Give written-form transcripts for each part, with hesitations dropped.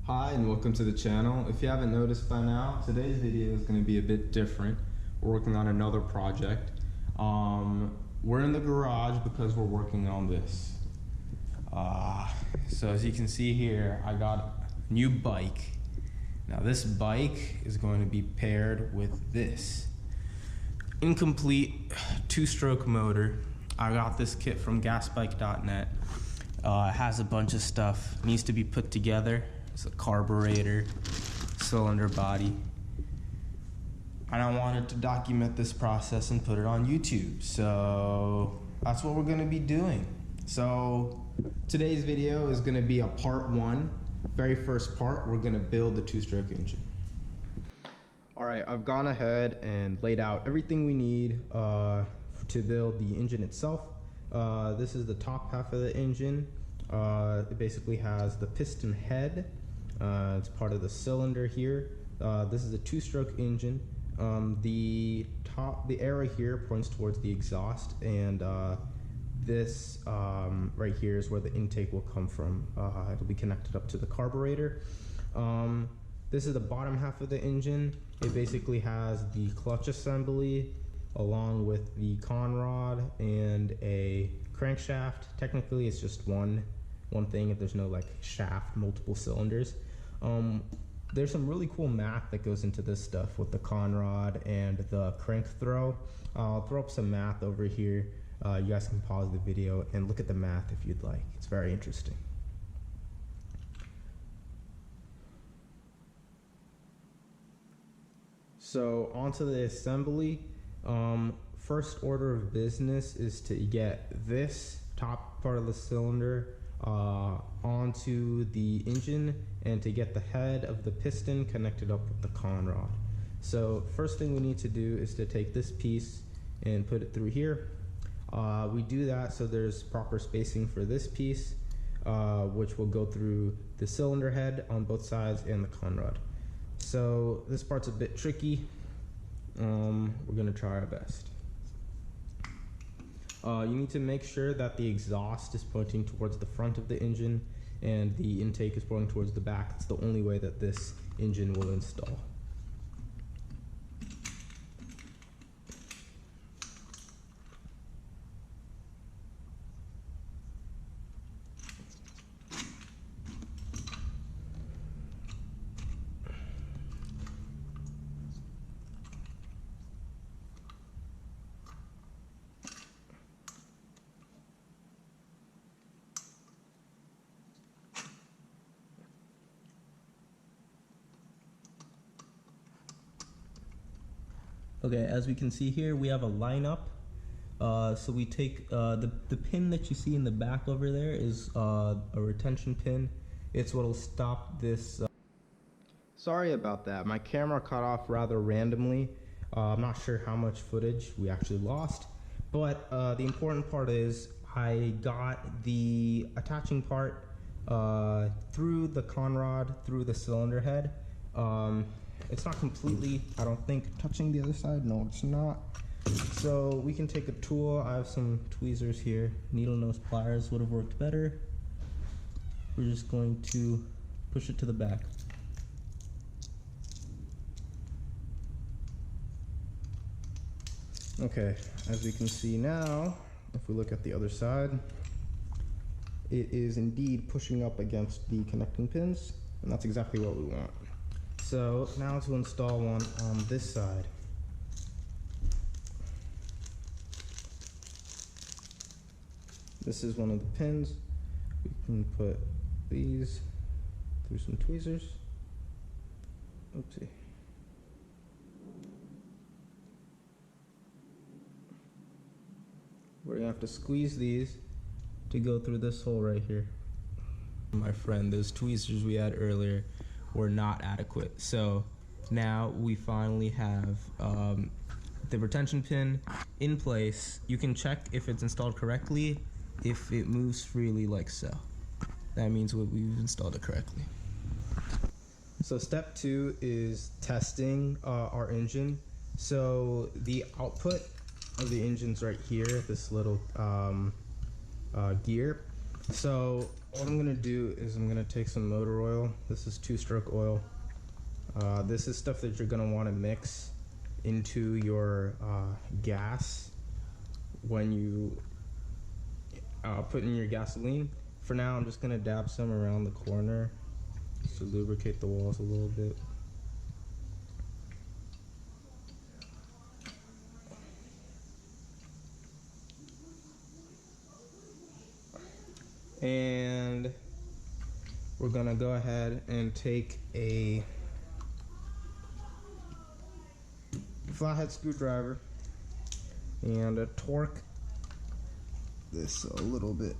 Hi and welcome to the channel. If you haven't noticed by now, today's video is going to be a bit different. We're working on another project. We're in the garage because we're working on this. So as you can see here, I got a new bike. Now this bike is going to be paired with this incomplete two-stroke motor. I got this kit from gasbike.net. It has a bunch of stuff, needs to be put together. It's a carburetor, cylinder body. And I wanted to document this process and put it on YouTube. So that's what we're gonna be doing. So today's video is gonna be a part one. Very first part, we're gonna build the two-stroke engine. All right, I've gone ahead and laid out everything we need to build the engine itself. This is the top half of the engine. It basically has the piston head. It's part of the cylinder here. This is a two-stroke engine. The arrow here points towards the exhaust, and this right here is where the intake will come from. It'll be connected up to the carburetor. This is the bottom half of the engine. It basically has the clutch assembly along with the conrod and a crankshaft. Technically it's just one thing if there's no like shaft, multiple cylinders. There's some really cool math that goes into this stuff with the conrod and the crank throw. I'll throw up some math over here. You guys can pause the video and look at the math if you'd like. It's very interesting. So onto the assembly. First order of business is to get this top part of the cylinder onto the engine and to get the head of the piston connected up with the conrod. So first thing we need to do is to take this piece and put it through here. We do that so there's proper spacing for this piece, which will go through the cylinder head on both sides and the conrod. So this part's a bit tricky. We're gonna try our best. You need to make sure that the exhaust is pointing towards the front of the engine and the intake is pointing towards the back. It's the only way that this engine will install. Okay, as we can see here, we have a lineup. So we take the pin that you see in the back over there is a retention pin. It's what'll stop this. Sorry about that. My camera cut off rather randomly. I'm not sure how much footage we actually lost, but the important part is I got the attaching part through the conrod, through the cylinder head. It's not completely, I don't think, touching the other side. No, it's not. So we can take a tool. I have some tweezers here. Needle nose pliers would have worked better. We're just going to push it to the back. Okay, as we can see now, if we look at the other side, it is indeed pushing up against the connecting pins, and that's exactly what we want. So now to install one on this side. This is one of the pins. We can put these through some tweezers. Oopsie. We're gonna have to squeeze these to go through this hole right here. My friend, those tweezers we had earlier were not adequate. So now we finally have the retention pin in place. You can check if it's installed correctly if it moves freely like so. That means we've installed it correctly. So step 2 is testing our engine. So the output of the engine's right here, this little gear. So what I'm gonna do is I'm gonna take some motor oil. This is two-stroke oil. This is stuff that you're gonna wanna mix into your gas when you put in your gasoline. For now, I'm just gonna dab some around the corner to lubricate the walls a little bit. And we're gonna go ahead and take a flathead screwdriver and torque this a little bit.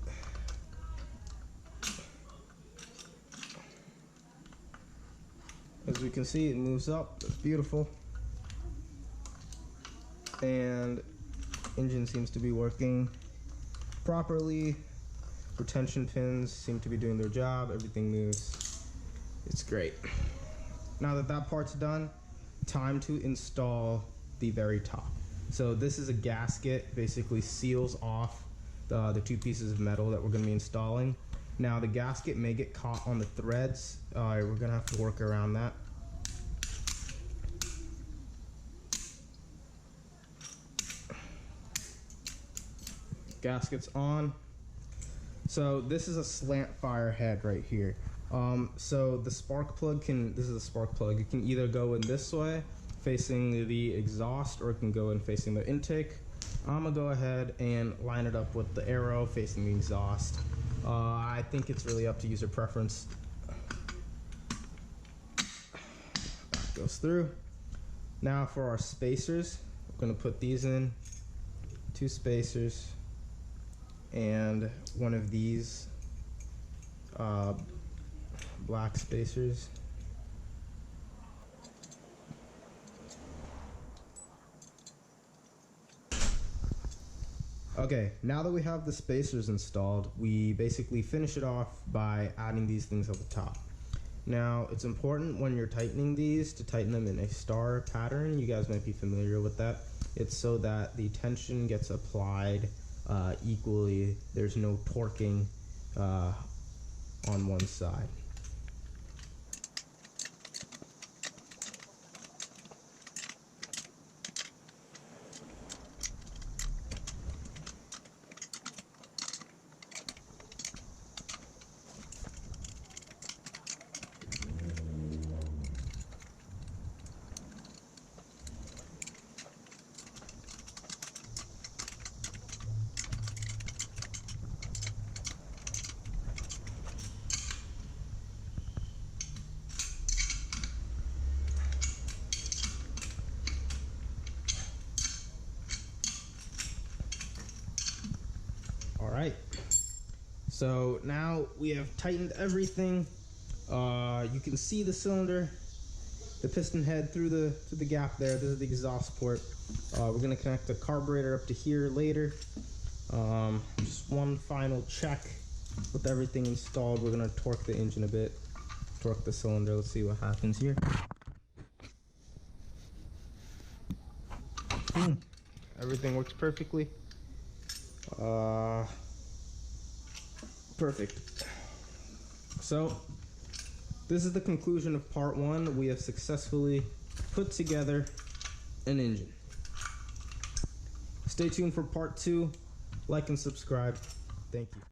As we can see, it moves up. It's beautiful. And engine seems to be working properly. Retention pins seem to be doing their job. Everything moves. It's great. Now that that part's done, time to install the very top. So this is a gasket, basically seals off the two pieces of metal that we're going to be installing. Now the gasket may get caught on the threads. We're going to have to work around that. Gasket's on. So this is a slant fire head right here. So the spark plug this is a spark plug. It can either go in this way, facing the exhaust, or it can go in facing the intake. I'm gonna go ahead and line it up with the arrow facing the exhaust. I think it's really up to user preference. That goes through. Now for our spacers, we're gonna put these in, 2 spacers, and one of these black spacers. Okay, now that we have the spacers installed, we basically finish it off by adding these things at the top. Now, it's important when you're tightening these to tighten them in a star pattern. You guys might be familiar with that. It's so that the tension gets applied equally. There's no torquing on one side. All right, so now we have tightened everything. You can see the cylinder, the piston head through the gap there. This is the exhaust port. We're gonna connect the carburetor up to here later. Just one final check with everything installed. We're gonna torque the engine a bit, torque the cylinder. Let's see what happens here. Everything works perfectly. Perfect. So this is the conclusion of part 1. We have successfully put together an engine. Stay tuned for part 2. Like and subscribe. Thank you.